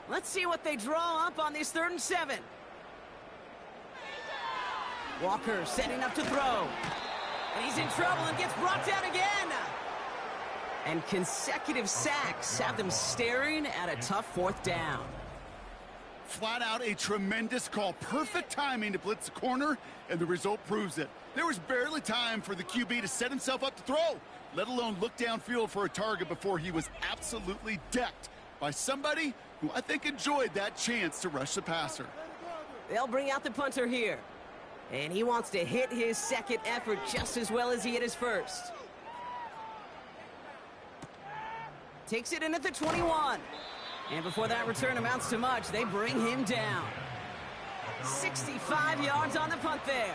Let's see what they draw up on this 3rd and 7. Walker setting up to throw. And he's in trouble and gets brought down again. And consecutive sacks have them staring at a tough 4th down. Flat out a tremendous call. Perfect timing to blitz the corner, and the result proves it. There was barely time for the QB to set himself up to throw, let alone look downfield for a target before he was absolutely decked by somebody who I think enjoyed that chance to rush the passer. They'll bring out the punter here. And he wants to hit his second effort just as well as he hit his first. Takes it in at the 21. And before that return amounts to much, they bring him down. 65 yards on the punt there.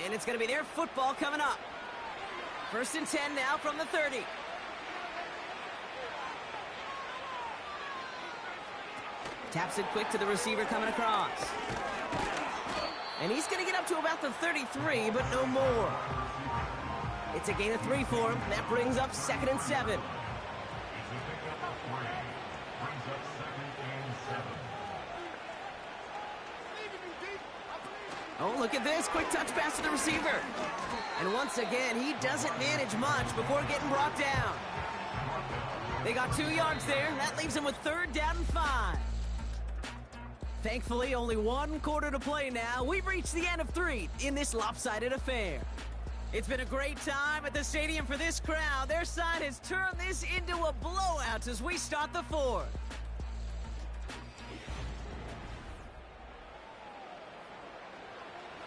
And it's going to be their football coming up. 1st and 10 now from the 30. Taps it quick to the receiver coming across. And he's going to get up to about the 33, but no more. It's a gain of 3 for him. That brings up 2nd and 7. Oh, look at this. Quick touch pass to the receiver. And once again, he doesn't manage much before getting brought down. They got 2 yards there. That leaves him with 3rd down and 5. Thankfully, only 1 quarter to play now. We've reached the end of 3 in this lopsided affair. It's been a great time at the stadium for this crowd. Their side has turned this into a blowout as we start the 4th.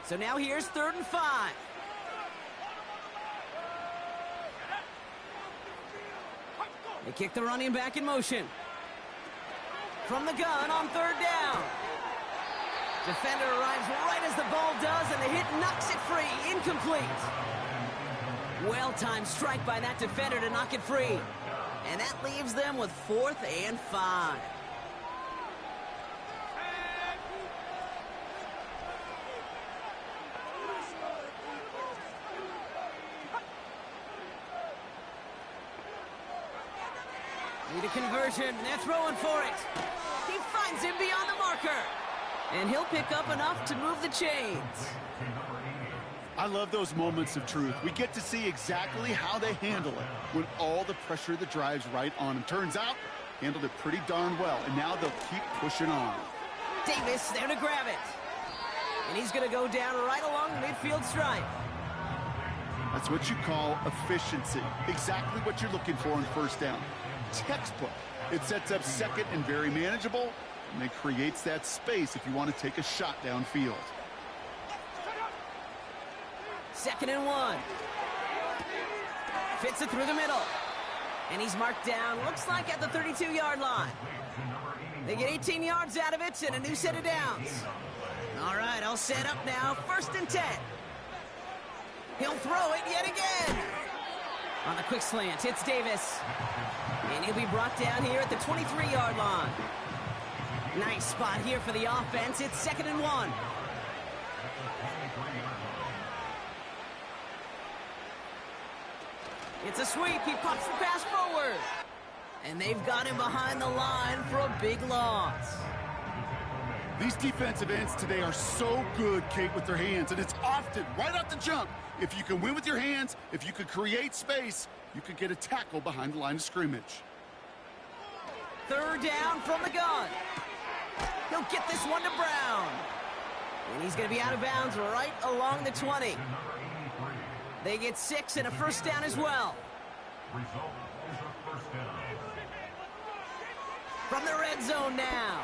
So now here's 3rd and 5. They kick the running back in motion. From the gun on 3rd down. Defender arrives right as the ball does, and the hit knocks it free. Incomplete. Well-timed strike by that defender to knock it free. And that leaves them with 4th and 5. Need a conversion. They're throwing for it. He finds him beyond the marker. And he'll pick up enough to move the chains. I love those moments of truth. We get to see exactly how they handle it when all the pressure that drives right on them. Turns out, handled it pretty darn well. And now they'll keep pushing on. Davis there to grab it. And he's going to go down right along the midfield stripe. That's what you call efficiency. Exactly what you're looking for on 1st down. Textbook. It sets up 2nd and very manageable, and it creates that space if you want to take a shot downfield. 2nd and 1. Fits it through the middle. And he's marked down, looks like at the 32-yard line. They get 18 yards out of it and a new set of downs. All right, all set up now. 1st and 10. He'll throw it yet again. On the quick slant, it's Davis. And he'll be brought down here at the 23-yard line. Nice spot here for the offense. It's 2nd and 1. It's a sweep. He pops the pass forward. And they've got him behind the line for a big loss. These defensive ends today are so good, Kate, with their hands. And it's often right off the jump. If you can win with your hands, if you can create space, you could get a tackle behind the line of scrimmage. 3rd down from the gun. He'll get this one to Brown. And he's going to be out of bounds right along the 20. They get 6 and a 1st down as well. From the red zone now.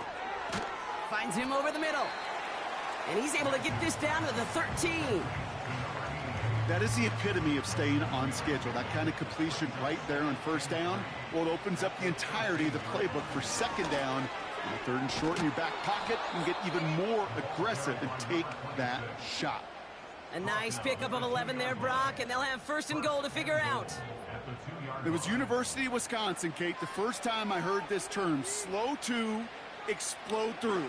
Finds him over the middle. And he's able to get this down to the 13. That is the epitome of staying on schedule. That kind of completion right there on 1st down. Well, it opens up the entirety of the playbook for 2nd down. And 3rd and short in your back pocket, you can get even more aggressive and take that shot. A nice pickup of 11 there, Brock, and they'll have 1st and goal to figure out. It was University of Wisconsin, Kate, the first time I heard this term, slow to explode through.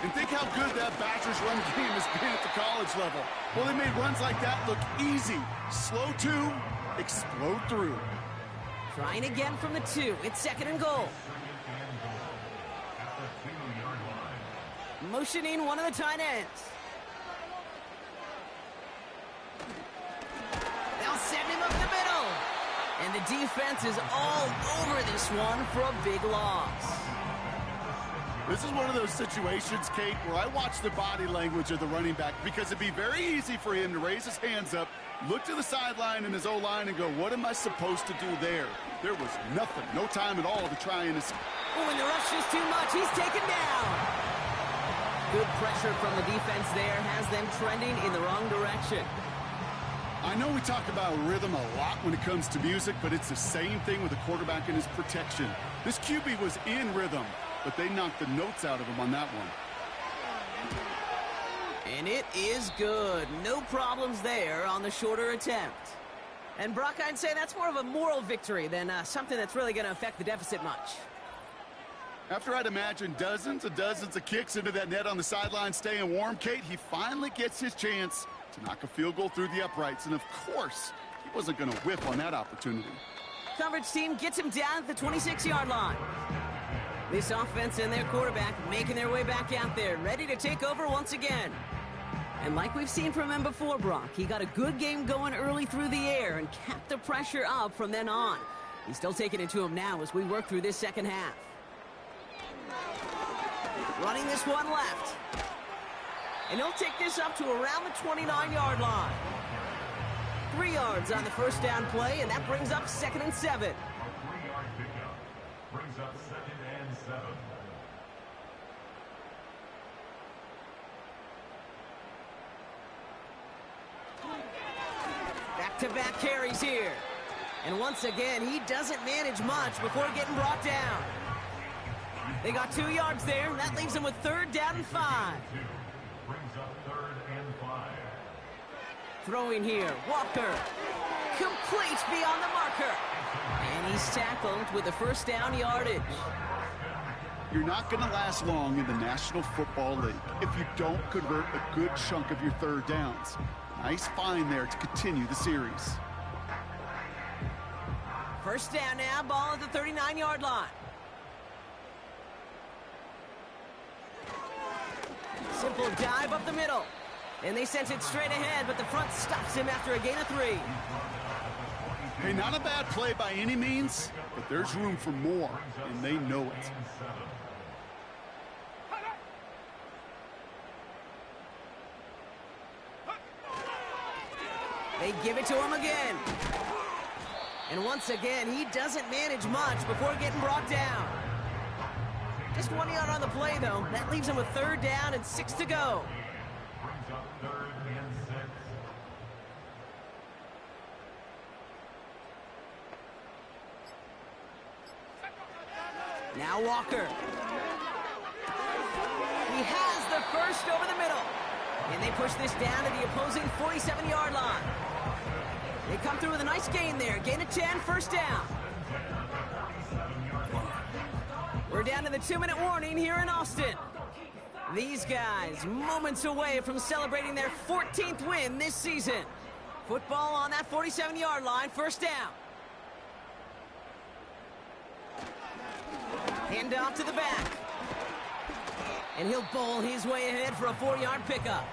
And think how good that Badgers run game has been at the college level. Well, they made runs like that look easy. Slow to explode through. Trying again from the 2. It's 2nd and goal. Motioning one of the tight ends. They'll send him up the middle. And the defense is all over this one for a big loss. This is one of those situations, Kate, where I watch the body language of the running back because it'd be very easy for him to raise his hands up, look to the sideline in his O-line and go, what am I supposed to do there? There was nothing, no time at all to try and... Oh, and the rush is too much. He's taken down. Good pressure from the defense there has them trending in the wrong direction. I know we talk about rhythm a lot when it comes to music, but it's the same thing with the quarterback and his protection. This QB was in rhythm, but they knocked the notes out of him on that one. And it is good. No problems there on the shorter attempt. And Brock, I'd say that's more of a moral victory than something that's really going to affect the deficit much. After I'd imagine dozens of kicks into that net on the sideline staying warm, Kate, he finally gets his chance to knock a field goal through the uprights. And of course, he wasn't going to whiff on that opportunity. Coverage team gets him down at the 26-yard line. This offense and their quarterback making their way back out there, ready to take over once again. And like we've seen from him before, Brock, he got a good game going early through the air and kept the pressure up from then on. He's still taking it to him now as we work through this second half. Running this one left. And he'll take this up to around the 29-yard line. 3 yards on the first down play, and that brings up 2nd and 7. A 3-yard pickup brings up 2nd and 7. Back-to-back carries here. And once again, he doesn't manage much before getting brought down. They got 2 yards there, and that leaves them with 3rd down and 5. Brings up 3rd and 5. Throwing here, Walker. Complete beyond the marker. And he's tackled with the first down yardage. You're not going to last long in the National Football League if you don't convert a good chunk of your 3rd downs. Nice find there to continue the series. First down now, ball at the 39-yard line. Simple dive up the middle. And they sent it straight ahead, but the front stops him after a gain of 3. Hey, not a bad play by any means, but there's room for more, and they know it. They give it to him again. And once again, he doesn't manage much before getting brought down. Just 1 yard on the play, though. That leaves him with 3rd down and 6 to go. Brings up 3rd and 6. Now Walker. He has the first over the middle. And they push this down to the opposing 47-yard line. They come through with a nice gain there. Gain of 10, first down. We're down to the 2-minute warning here in Austin. These guys moments away from celebrating their 14th win this season. Football on that 47-yard line, first down. Hand off to the back. And he'll bowl his way ahead for a 4-yard pickup.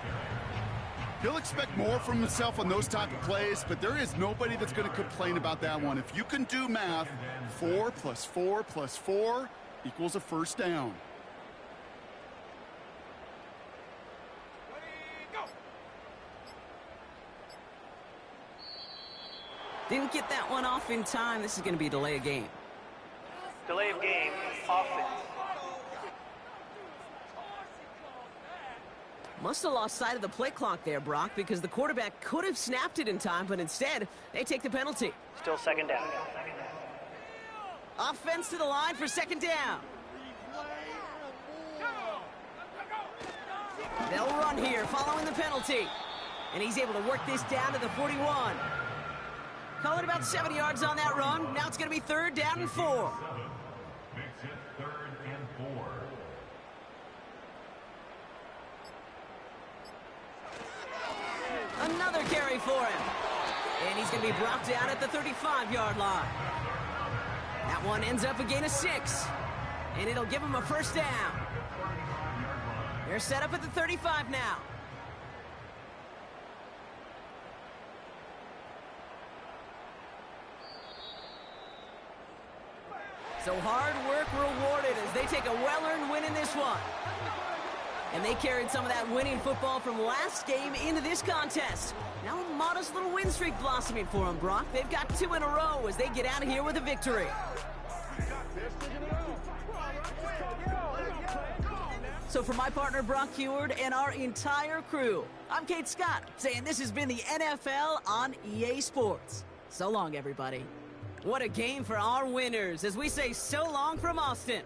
He'll expect more from himself on those type of plays, but there is nobody that's going to complain about that one. If you can do math, 4 plus 4 plus 4 equals a first down. Didn't get that one off in time. This is going to be a delay of game. Delay of game, offense. Must have lost sight of the play clock there, Brock, because the quarterback could have snapped it in time, but instead, they take the penalty. Still 2nd down. Offense to the line for 2nd down. They'll run here following the penalty. And he's able to work this down to the 41. Call it about 70 yards on that run. Now it's going to be 3rd down and 4. Makes it 3rd and 4. Another carry for him. And he's going to be brought down at the 35-yard line. That one ends up a gain of 6. And it'll give him a first down. They're set up at the 35 now. So hard work rewarded as they take a well-earned win in this one. And they carried some of that winning football from last game into this contest. Now a modest little win streak blossoming for them, Brock. They've got 2 in a row as they get out of here with a victory. So for my partner Brock Heward and our entire crew, I'm Kate Scott, saying this has been the NFL on EA Sports. So long, everybody. What a game for our winners as we say so long from Austin.